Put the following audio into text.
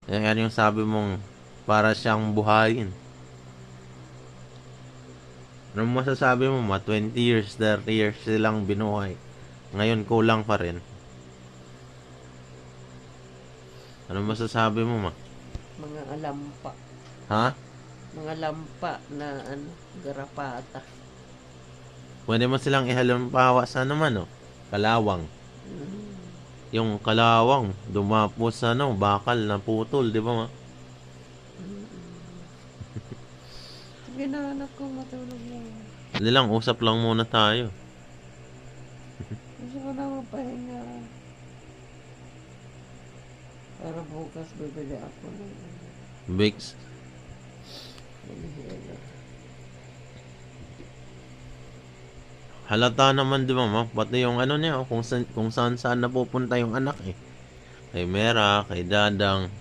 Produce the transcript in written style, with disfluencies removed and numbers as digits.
Yan yung sabi mong para siyang buhayin. Anong masasabi mo 20 years, 30 years silang binuhay. Ngayon kulang pa rin. Anong masasabi mo Mga alampa. Ha? Mga lampa na ano, garapata. Pwede mo silang ihalimbawa sa naman, kalawang. Yung kalawang, dumapos sa bakal na putol, di ba Sige na, anak ko, matulog na. Hindi lang, usap lang muna tayo. Gusto ko na mapahinga. Para bukas bibili ako ng Vicks. inhaler. Halata naman, di ba pati yung niya, kung saan napupunta yung anak eh. Kay Mera, kay Dadang.